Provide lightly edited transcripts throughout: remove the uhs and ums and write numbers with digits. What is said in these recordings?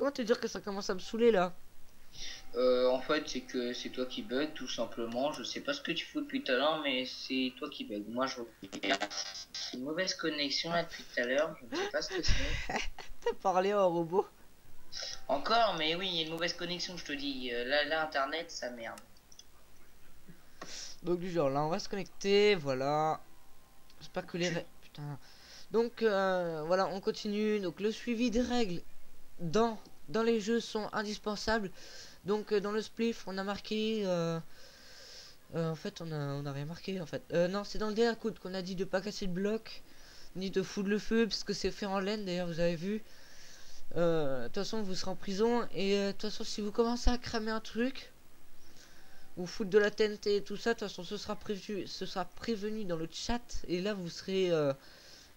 comment te dire que ça commence à me saouler là? En fait, c'est que c'est toi qui bug, tout simplement. Je sais pas ce que tu fous depuis tout à l'heure, mais c'est toi qui bug. Moi, je regarde. C'est une mauvaise connexion là depuis tout à l'heure. Je ne sais pas ce que c'est. T'as parlé en robot. Encore, mais oui, il y a une mauvaise connexion, je te dis. Là, Internet, ça merde. Donc du genre là on va se connecter, voilà. J'espère que les Tu... règles. Putain. Donc voilà, on continue. Donc le suivi des règles dans, dans les jeux sont indispensables. Donc dans le spliff on a marqué en fait on a rien marqué en fait. Non c'est dans le Déacode qu'on a dit de pas casser le bloc, ni de foutre le feu, parce que c'est fait en laine d'ailleurs vous avez vu. De toute façon vous serez en prison et de toute façon si vous commencez à cramer un truc ou foutre de la TNT et tout ça, de toute façon ce sera prévenu dans le chat et là vous serez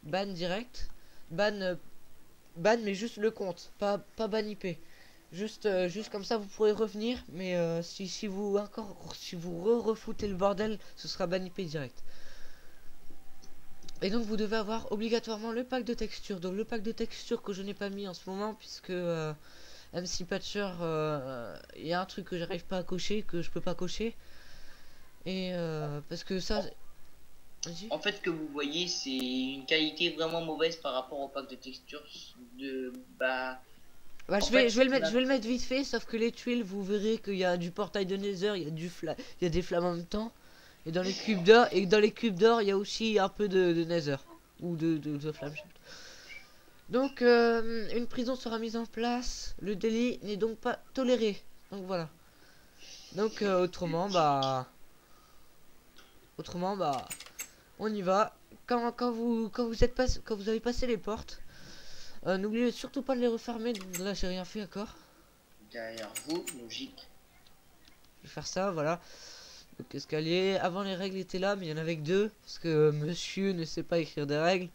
ban direct. Ban, ban mais juste le compte, pas ban IP. Juste comme ça vous pourrez revenir, mais si vous encore si vous refoutez le bordel, ce sera ban IP direct. Et donc vous devez avoir obligatoirement le pack de texture. Donc le pack de texture que je n'ai pas mis en ce moment puisque MC Patcher, il y a un truc que j'arrive pas à cocher, que je peux pas cocher. Et parce que ça... Vas-y. En fait, ce que vous voyez, c'est une qualité vraiment mauvaise par rapport au pack de texture de bah. Bah, En fait, je vais le mettre vite fait, sauf que les tuiles, vous verrez qu'il y a du portail de Nether, il y a des flammes en même temps. Et dans les cubes d'or, il y a aussi un peu de Nether. Ou de flammes. Donc, une prison sera mise en place. Le délit n'est donc pas toléré. Donc voilà. Donc, autrement, bah, on y va. Quand vous avez passé les portes, n'oubliez surtout pas de les refermer. Donc là, j'ai rien fait encore. derrière vous, logique. Je vais faire ça, voilà. Donc escalier. Avant les règles étaient là, mais il y en avait que deux. Parce que monsieur ne sait pas écrire des règles.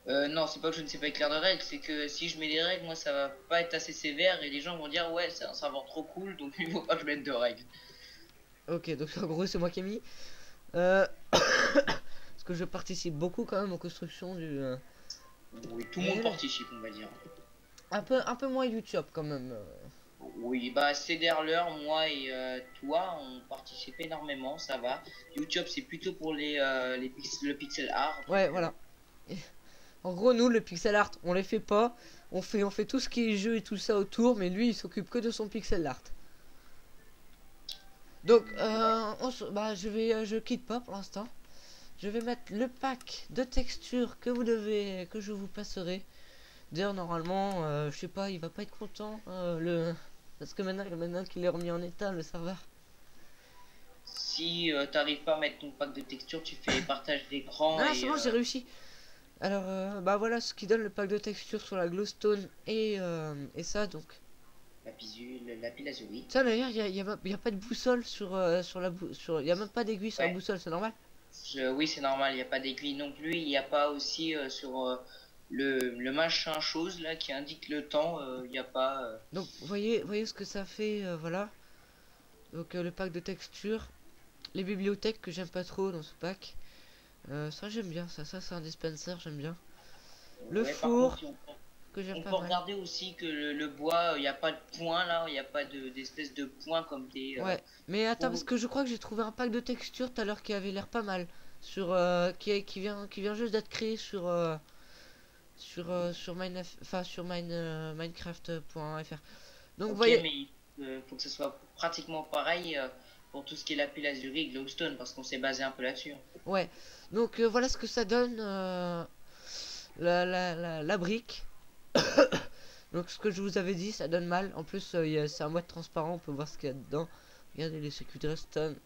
Non, c'est pas que je ne sais pas écrire de règles, c'est que si je mets des règles, moi ça va pas être assez sévère et les gens vont dire ouais, c'est un serveur trop cool, donc il faut pas que je mette de règles. Ok, donc en gros c'est moi qui ai mis. Parce que je participe beaucoup quand même aux constructions du... Oui, tout le monde participe, on va dire. un peu moins YouTube quand même. Oui, bah c'est l'heure, moi et toi, on participe énormément, ça va. YouTube, c'est plutôt pour le pixel art. Ouais, voilà. En gros, nous, le pixel art, on les fait pas. On fait tout ce qui est jeu et tout ça autour, mais lui, il s'occupe que de son pixel art. Donc, je quitte pas pour l'instant. Je vais mettre le pack de textures que je vous passerai. D'ailleurs, normalement, je sais pas, il va pas être content, parce que maintenant qu'il est remis en état, le serveur. Si t'arrives pas à mettre ton pack de texture, tu fais partage d'écran Ah, c'est et bon, j'ai réussi. Alors, bah voilà ce qui donne le pack de texture sur la glowstone et ça, donc. lapis lazuli. Ça, d'ailleurs, y a pas de boussole y a même pas d'aiguille sur la Ouais, boussole, c'est normal. oui, c'est normal, il n'y a pas d'aiguille non plus. Il n'y a pas aussi sur le machin chose là qui indique le temps. Il n'y a pas. Donc, voyez ce que ça fait, voilà. Donc, le pack de texture. Les bibliothèques que j'aime pas trop dans ce pack. Ça, j'aime bien, ça c'est un dispenser, j'aime bien. Le Ouais, par contre, four, que j'aime on pas peut mal. regarder aussi que le bois, il n'y a pas de point là, il n'y a pas d'espèce de point comme des. Ouais, mais attends, parce Trous. que je crois que j'ai trouvé un pack de texture tout à l'heure qui avait l'air pas mal. Qui vient juste d'être créé sur Minecraft.fr. Donc, vous Ok, voyez, mais il faut que ce soit pratiquement pareil pour tout ce qui est lapis lazuli et glowstone parce qu'on s'est basé un peu là-dessus. ouais. Donc, voilà ce que ça donne, la brique. Donc, ce que je vous avais dit, ça donne mal. En plus, c'est un mode transparent, on peut voir ce qu'il y a dedans. Regardez les circuits de redstone.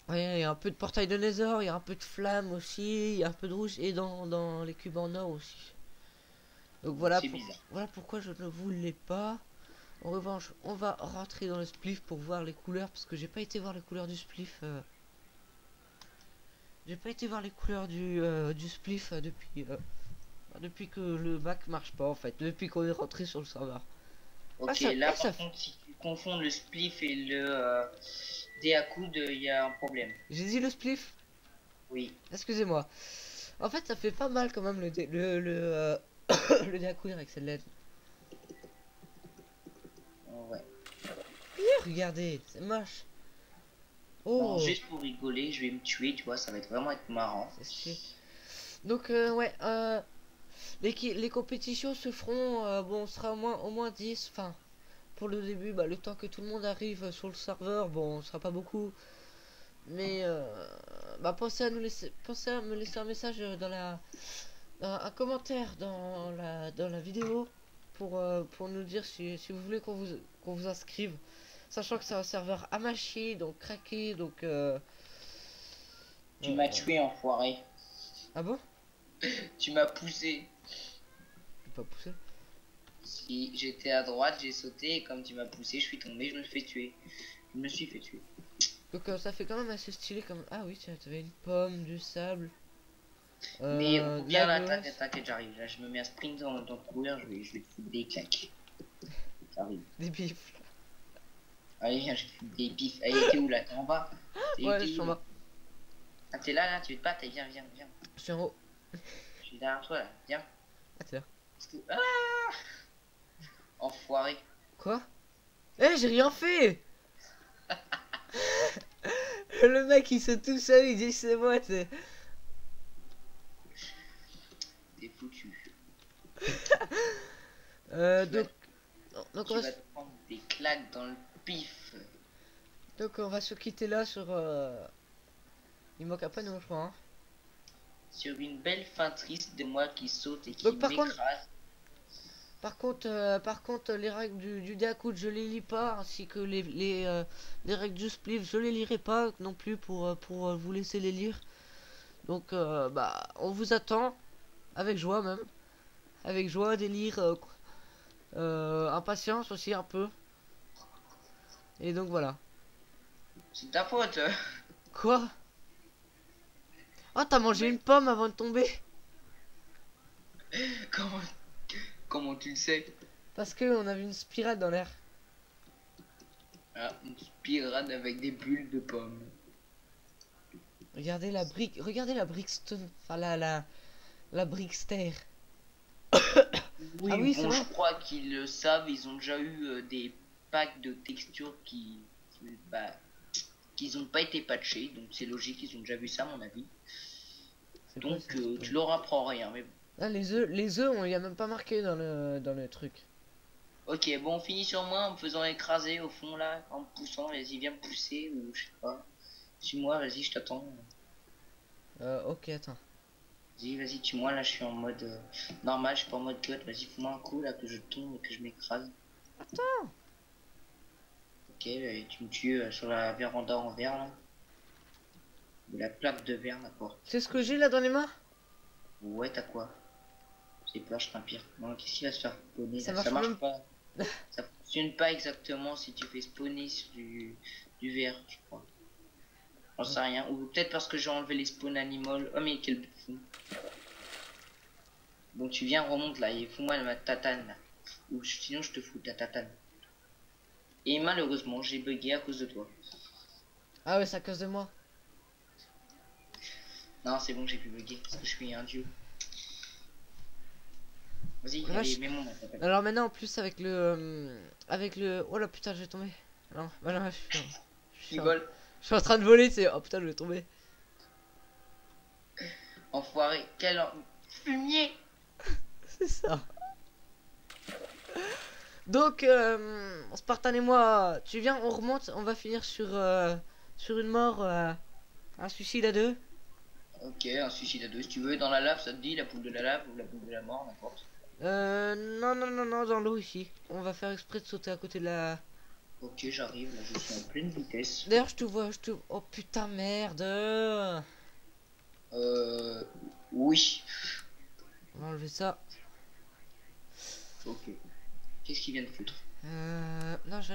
Ouais, il y a un peu de portail de Nether, il y a un peu de flamme aussi, il y a un peu de rouge et dans les cubes en or aussi. Donc C'est bizarre. voilà pourquoi je ne voulais pas. En revanche, on va rentrer dans le spliff pour voir les couleurs parce que j'ai pas été voir les couleurs du spliff. J'ai pas été voir les couleurs du spliff depuis que le bac marche pas en fait, depuis qu'on est rentré sur le serveur. Ok, là par contre, si tu confonds le spliff et le dé à coude, il y a un problème. J'ai dit le spliff. Oui. Excusez-moi. En fait, ça fait pas mal quand même le dé à couler avec cette LED. Ouais. Regardez, c'est moche. Non, Oh, juste pour rigoler, je vais me tuer, tu vois, ça va être vraiment être marrant. c'est stylé. Donc, ouais, les compétitions se feront, bon, on sera au moins 10. Enfin, pour le début, bah, le temps que tout le monde arrive sur le serveur, bon, on sera pas beaucoup. Mais, bah, pensez à me laisser un message un commentaire dans la vidéo pour nous dire si vous voulez qu'on vous inscrive. Sachant que c'est un serveur Amashi, donc craqué, donc... Tu m'as tué, enfoiré. Ah bon? Tu m'as poussé. Je peux pas pousser. Si j'étais à droite, j'ai sauté et comme tu m'as poussé, je suis tombé, je me suis fait tuer. Je me suis fait tuer. Donc ça fait quand même assez stylé comme... Ah oui, tiens, t'avais une pomme, du sable, Mais de la viens là, glace. t'inquiète, j'arrive. Là, je me mets à sprint dans le courir, je vais te foutre des claques. J'arrive. Des bifs. Allez, viens, je te foutre des pifs. Allez, t'es où là? T'es en bas? Ouais, je T'es suis où en là? bas. Ah, t'es là, tu veux te battre? Viens, viens, viens. Je suis en haut. Je suis derrière toi là, viens. Ah, t'es là. Ah, enfoiré. Quoi? Eh, j'ai rien fait. Le mec, il se tout seul, il dit que c'est moi, t'sais. T'es foutu. Tu vas, Donc, donc, tu vas te prendre des claques dans le pif. on va se quitter là sur... Il manque à peine, je crois. Hein. Sur une belle fin triste de moi qui saute et qui Donc m'écrase. par contre, les règles du Deakout, je les lis pas, ainsi que les règles du Spliff, je les lirai pas non plus pour vous laisser les lire. Donc, bah, on vous attend, avec joie même. Avec joie, délire, impatience aussi un peu. Et donc voilà. C'est ta faute. Quoi? Oh, t'as mangé une pomme avant de tomber? Comment, comment tu le sais? Parce que on a vu une spirale dans l'air. Ah, une spirale avec des bulles de pommes. Regardez la brickstone, enfin la brickster. Oui, Ah oui, c'est bon, vrai. je crois qu'ils le savent. Ils ont déjà eu des packs de textures bah, qui n'ont pas été patchés. Donc c'est logique, ils ont déjà vu ça, à mon avis. C'est quoi Donc ça, tu leur apprends rien. Mais bon. Ah, les œufs, on y a même pas marqué dans le truc. Ok, bon, on finit sur moi en me faisant écraser au fond là, en me poussant. Vas-y, viens me pousser ou je sais pas. Suis-moi, vas-y, je t'attends. Ok, attends. Vas-y, vas-y, tue-moi. Là, je suis en mode normal, je suis pas en mode cut. Vas-y, fous-moi un coup là, que je tombe et que je m'écrase. Attends. Ok, tu me tues sur la véranda en verre là. De la plaque de verre, d'accord. C'est ce que j'ai là dans les mains? Ouais, t'as quoi? J'ai peur, je t'empire. Non, qu'est-ce qu'il va se faire spawner Ça là? Ça marche marche même. pas. Ça fonctionne pas exactement si tu fais spawner sur du verre, je crois. J'en sais rien. Ou peut-être parce que j'ai enlevé les spawn animals. Oh, mais quel bouffon. Bon, tu viens, remonte là et fous-moi ma tatane là. Ou sinon, je te fous ta tatane. Et malheureusement, j'ai bugué à cause de toi. Ah ouais, c'est à cause de moi. Non, c'est bon, j'ai pu bugger parce que je suis un dieu. Vas-y, Vache. allez, mets-moi ma tatane. Alors maintenant, en plus, avec le... Oh là, putain, je vais tomber. Non, bah non, Il vole. je suis en train de voler, c'est... Oh putain, je vais tomber. Enfoiré. Quel fumier. C'est ça. Donc, Spartan et moi, tu viens, on remonte, on va finir sur une mort, un suicide à deux. Ok, un suicide à deux. Si tu veux, dans la lave, ça te dit la poule de la lave ou la poule de la mort, n'importe. Non, dans l'eau ici. On va faire exprès de sauter à côté de la... Ok, j'arrive, là, je suis en pleine vitesse. D'ailleurs, je te vois, je te... Oh putain, merde. Oui. On va enlever ça. Ok. Qu'est-ce qu'il vient de foutre? Non, je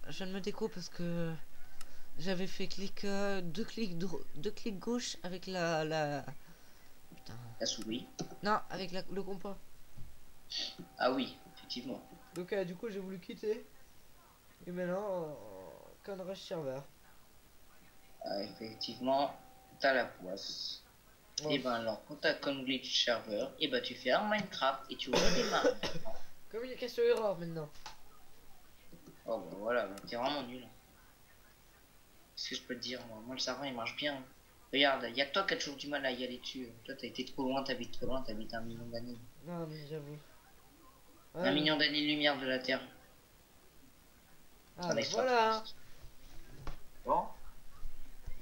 viens de me déco parce que j'avais fait deux clics gauche avec la... Putain. La souris. Non, avec le compas. Ah oui, effectivement. Donc, du coup, j'ai voulu quitter. Et maintenant, Con Rush serveur. Ah, effectivement, t'as la poisse. Oh. Et ben alors, quand t'as comme glitch serveur, et ben tu fais un Minecraft et tu redémarres. Communication erreur maintenant. Oh bah voilà, bah, t'es vraiment nul. Qu'est-ce que je peux te dire, moi le serveur il marche bien. Regarde, il y a que toi qui as toujours du mal à y aller dessus. Toi t'as été trop loin, t'habites trop loin, t'habites 1 million d'années. Non, mais j'avoue. Un Ouais. million d'années-lumière de la Terre. Ah Un bah voilà. extraterrestre. Bon. Oh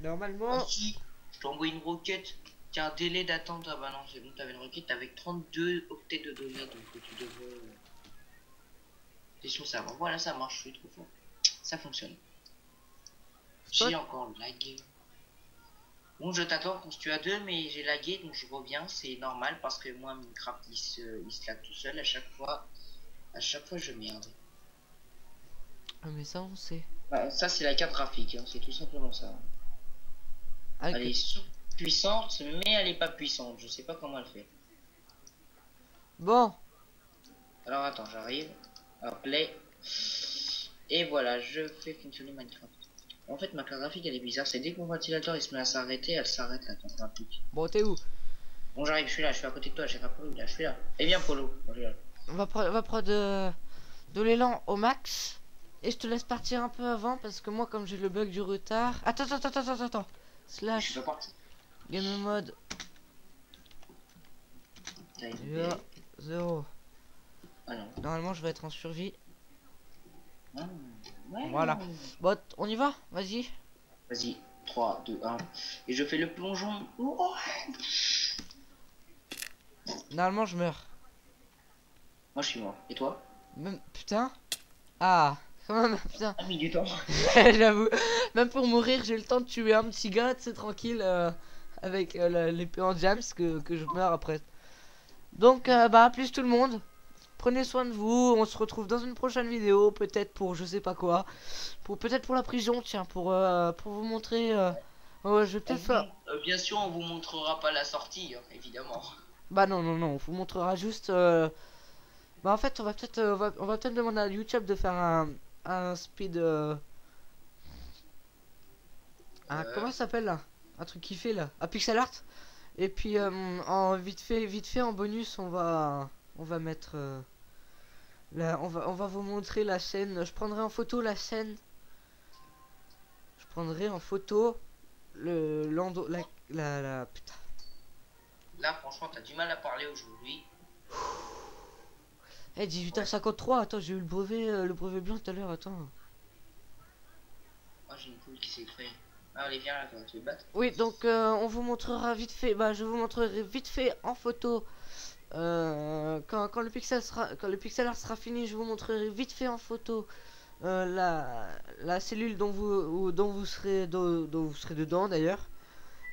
Normalement. si, je t'envoie une requête. Tiens, un délai d'attente. Ah bah non, c'est bon, t'avais une requête avec 32 octets de données, donc tu devrais... T'es sur ça. Voilà, ça marche, je suis trop fort. Ça fonctionne. J'ai encore lagué. Bon, je t'attends quand tu as deux, mais j'ai lagué, donc je reviens. C'est normal parce que moi, Minecraft, il se lag tout seul à chaque fois. À chaque fois, je merde. Ah, mais ça, on sait. Bah, ça, c'est la carte graphique, hein, c'est tout simplement ça. Ah, Elle est puissante, mais elle est pas puissante. Je sais pas comment elle fait. bon. Alors attends, j'arrive. Alors play. Et voilà, je fais fonctionner Minecraft. En fait, ma carte graphique elle est bizarre. C'est dès que mon ventilateur il se met à s'arrêter, elle s'arrête la carte graphique. Bon, t'es où? Bon, j'arrive, je suis là, je suis à côté de toi. J'ai pas Polo là, je suis là. Eh bien, Polo. On va prendre de l'élan au max. Et je te laisse partir un peu avant parce que moi, comme j'ai le bug du retard. Attends. Je suis Slash pas parti. game mode T'as une 0. Ah non. Normalement, je vais être en survie. Ah, ouais. Voilà. Bon, on y va? Vas-y. Vas-y, 3, 2, 1. Et je fais le plongeon. Oh. Normalement, je meurs. Moi, je suis mort. Et toi? Même... Putain. Ah. Quand même, putain. Ah, mis du temps. J'avoue. Même pour mourir, j'ai le temps de tuer un petit gars, c'est tranquille. Avec l'épée en jams que je meurs après. Donc, bah, à plus tout le monde. Prenez soin de vous. On se retrouve dans une prochaine vidéo. Peut-être pour je sais pas quoi. Peut-être pour la prison, tiens. Pour vous montrer. Ouais, je vais peut-être faire. Bien sûr, on vous montrera pas la sortie, hein, évidemment. Bah, non. On vous montrera juste. Bah, en fait, on va peut-être on va peut-être demander à YouTube de faire un speed. Comment ça s'appelle là? Un truc qui fait là. Un pixel art. Et puis, en vite fait en bonus, on va mettre. Là, on va vous montrer la scène. Je prendrai en photo la scène. Je prendrai en photo le lando la putain. Là, franchement, t'as du mal à parler aujourd'hui. Eh, 18h53. Attends, j'ai eu le brevet blanc tout à l'heure. Attends. Moi, j'ai une poule qui s'est créée. Ah, allez, viens là, toi, tu veux battre? Oui, donc on vous montrera vite fait. Bah, je vous montrerai vite fait en photo. Quand le pixel art sera fini, je vous montrerai vite fait en photo la cellule dont vous serez dedans d'ailleurs,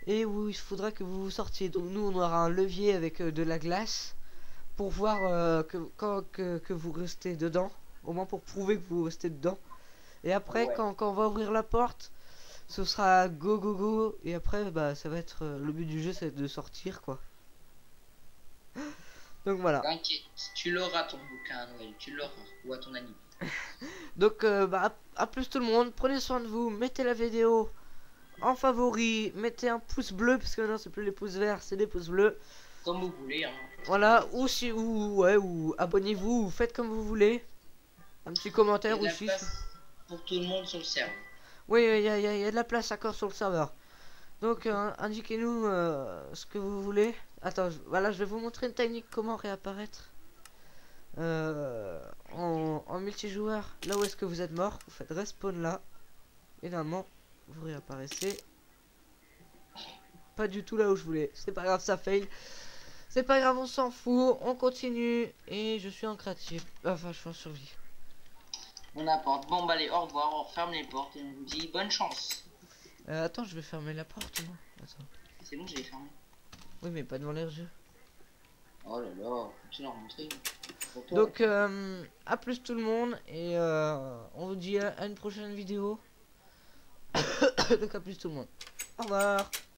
et où il faudra que vous sortiez. Donc nous on aura un levier avec de la glace pour voir que vous restez dedans, au moins pour prouver que vous restez dedans. Et après Ouais. quand on va ouvrir la porte, ce sera go, et après bah ça va être le but du jeu, c'est de sortir quoi. Donc voilà. T'inquiète, tu l'auras ton bouquin à Noël, tu l'auras, ou à ton ami. Donc bah à plus tout le monde, prenez soin de vous, mettez la vidéo en favori, mettez un pouce bleu parce que maintenant c'est plus les pouces verts, c'est des pouces bleus. Comme vous voulez, hein. Voilà, ou abonnez-vous, ou faites comme vous voulez. Un petit Il y a commentaire de la aussi. place pour tout le monde sur le serveur. Oui, il y a de la place encore sur le serveur. Donc indiquez-nous ce que vous voulez. Attends, voilà, je vais vous montrer une technique comment réapparaître. En multijoueur, là où est-ce que vous êtes mort, vous faites respawn là. Et normalement, vous réapparaissez. Pas du tout là où je voulais. C'est pas grave, ça fail. C'est pas grave, on s'en fout. On continue. Et je suis en créatif. Enfin, je suis en survie. On apporte. Bon, bah, allez, au revoir, on referme les portes et on vous dit bonne chance. Attends, je vais fermer la porte, moi. Attends. C'est bon, je l'ai fermé. Oui, mais pas devant les yeux. Oh là là, tu l'as remonté. Donc, à plus tout le monde. Et on vous dit à une prochaine vidéo. Donc, à plus tout le monde. Au revoir.